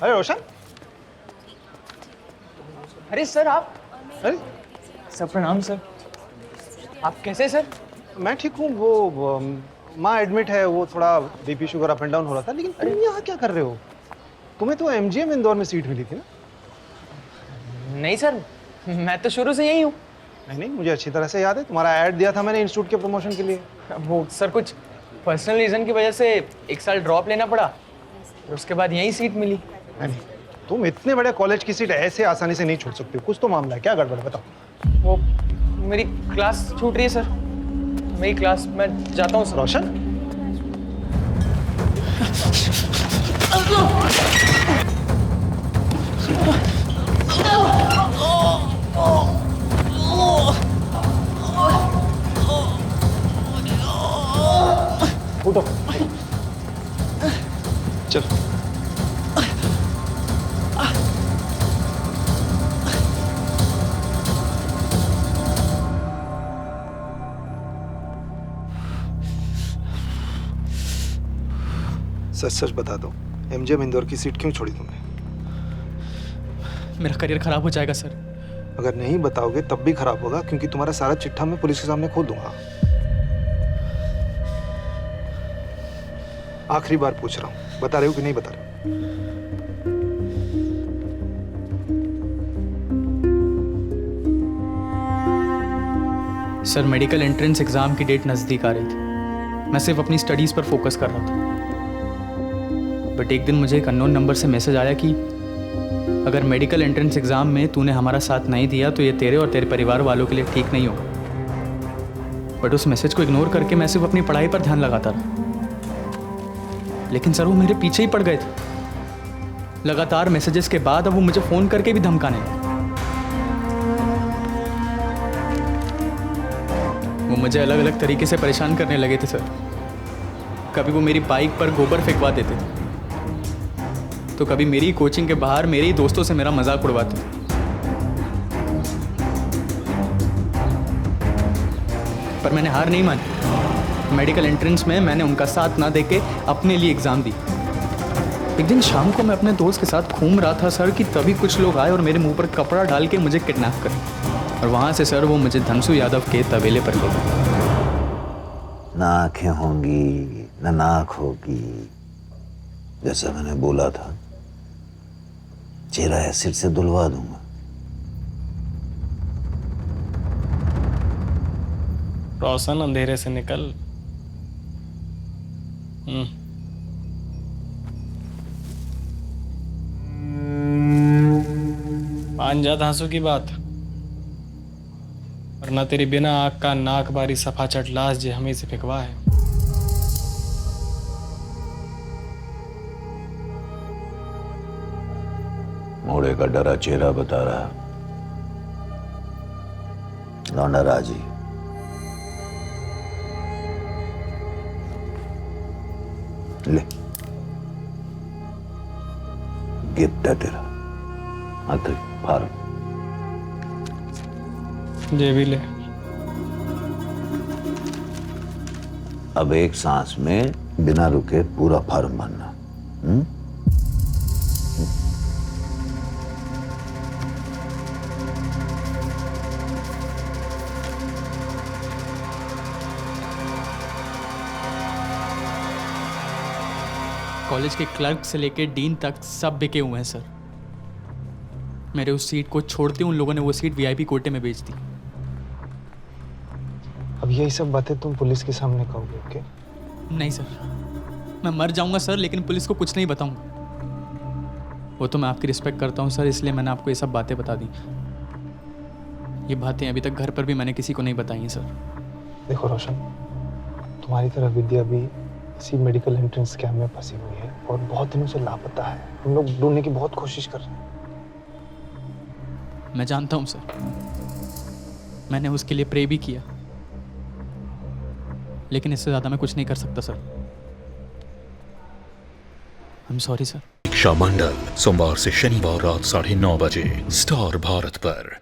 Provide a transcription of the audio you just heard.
अरे रोशन। अरे सर आप। अरे सर प्रणाम सर। आप कैसे सर? मैं ठीक हूँ। वो माँ एडमिट है, वो थोड़ा BP sugar up and down हो रहा था। लेकिन तुम यहाँ क्या कर रहे हो? तुम्हें तो एमजीएम इंदौर में सीट मिली थी ना? नहीं सर, मैं तो शुरू से यही हूँ। नहीं नहीं, मुझे अच्छी तरह से याद है, तुम्हारा ऐड दिया था मैंने इंस्टीट्यूट के प्रमोशन के लिए। वो सर कुछ पर्सनल रीजन की वजह से 1 साल ड्रॉप लेना पड़ा और उसके बाद यही सीट मिली। नहीं, तुम इतने बड़े कॉलेज की सीट ऐसे आसानी से नहीं छोड़ सकते हो। कुछ तो मामला है, क्या गड़बड़ है बताओ। वो मेरी क्लास छूट रही है सर, मेरी क्लास मैं जाता हूँ सर। रोशन, उठो चल। सच सच बता दो, एमजीएम इंदौर की सीट क्यों छोड़ी तुमने? मेरा करियर खराब हो जाएगा सर। अगर नहीं बताओगे तब भी खराब होगा, क्योंकि तुम्हारा सारा चिट्ठा मैं पुलिस के सामने खोल दूंगा। आखिरी बार पूछ रहा हूँ, बता रहे हो कि नहीं बता रहे हो? सर मेडिकल एंट्रेंस एग्ज़ाम की डेट नज़दीक आ रही थी। मैं सिर्फ अपनी स्टडीज़ पर फोकस कर रहा था। बट एक दिन मुझे एक अननोन नंबर से मैसेज आया कि अगर मेडिकल एंट्रेंस एग्ज़ाम में तूने हमारा साथ नहीं दिया तो ये तेरे और तेरे परिवार वालों के लिए ठीक नहीं होगा। बट उस मैसेज को इग्नोर करके मैं सिर्फ अपनी पढ़ाई पर ध्यान लगाता रहा। लेकिन सर वो मेरे पीछे ही पड़ गए थे। लगातार मैसेजेस के बाद अब वो मुझे फ़ोन करके भी धमकाने लगे। वो मुझे अलग अलग तरीके से परेशान करने लगे थे सर। कभी वो मेरी बाइक पर गोबर फेंकवा देते थे, तो कभी मेरी कोचिंग के बाहर मेरे ही दोस्तों से मेरा मजाक उड़वाते थे। पर मैंने हार नहीं मानी। मेडिकल एंट्रेंस में मैंने उनका साथ ना देके अपने लिए एग्ज़ाम दी। एक दिन शाम को मैं अपने दोस्त के साथ घूम रहा था सर कि तभी कुछ लोग आए और मेरे मुंह पर कपड़ा डाल के मुझे किडनैप करे। और वहाँ से सर वो मुझे धनसु यादव के तबेले पर ले गए। ना आंखें होंगी ना नाक होगी, जैसा मैंने बोला था। चेहरा एसिड से धुलवा दूंगा। रोशन अंधेरे से निकल। मान जा धांसू की बात, वरना तेरी बिना आग का नाक बारी सफा चट लाश जे हमें से फेंकवा है। मोड़े का डरा चेहरा बता रहा, लौंडा राजी। ले, गिफ्ट है तेरा। आते फार्म जे भी ले। अब एक सांस में बिना रुके पूरा फार्म भरना। कॉलेज के क्लर्क से लेकर डीन तक सब बिके हुए हैं सर। मेरे उस सीट को छोड़ते उन लोगों ने वो सीट वीआईपी कोटे में बेच दी। अब यही सब बातें तुम पुलिस के सामने कहोगे? ओके? नहीं सर, मैं मर जाऊंगा सर, लेकिन पुलिस को कुछ नहीं बताऊंगा। वो तो मैं आपकी रिस्पेक्ट करता हूँ सर, इसलिए मैंने आपको ये सब बातें बता दी। ये बातें अभी तक घर पर भी मैंने किसी को नहीं बताई हैं सर। देखो रोशन, तुम्हारी तरह विद्या भी इसी मेडिकल एंट्रेंस स्कैम में फंसी हुई है और बहुत दिनों से लापता है। हम लोग ढूंढने की बहुत कोशिश कर रहे हैं। मैं जानता हूँ सर, मैंने उसके लिए प्रे भी किया, लेकिन इससे ज़्यादा मैं कुछ नहीं कर सकता sir. I am sorry sir. Diksha Mandal, सोमवार से शनिवार रात 9:30 बजे, स्टार भारत पर।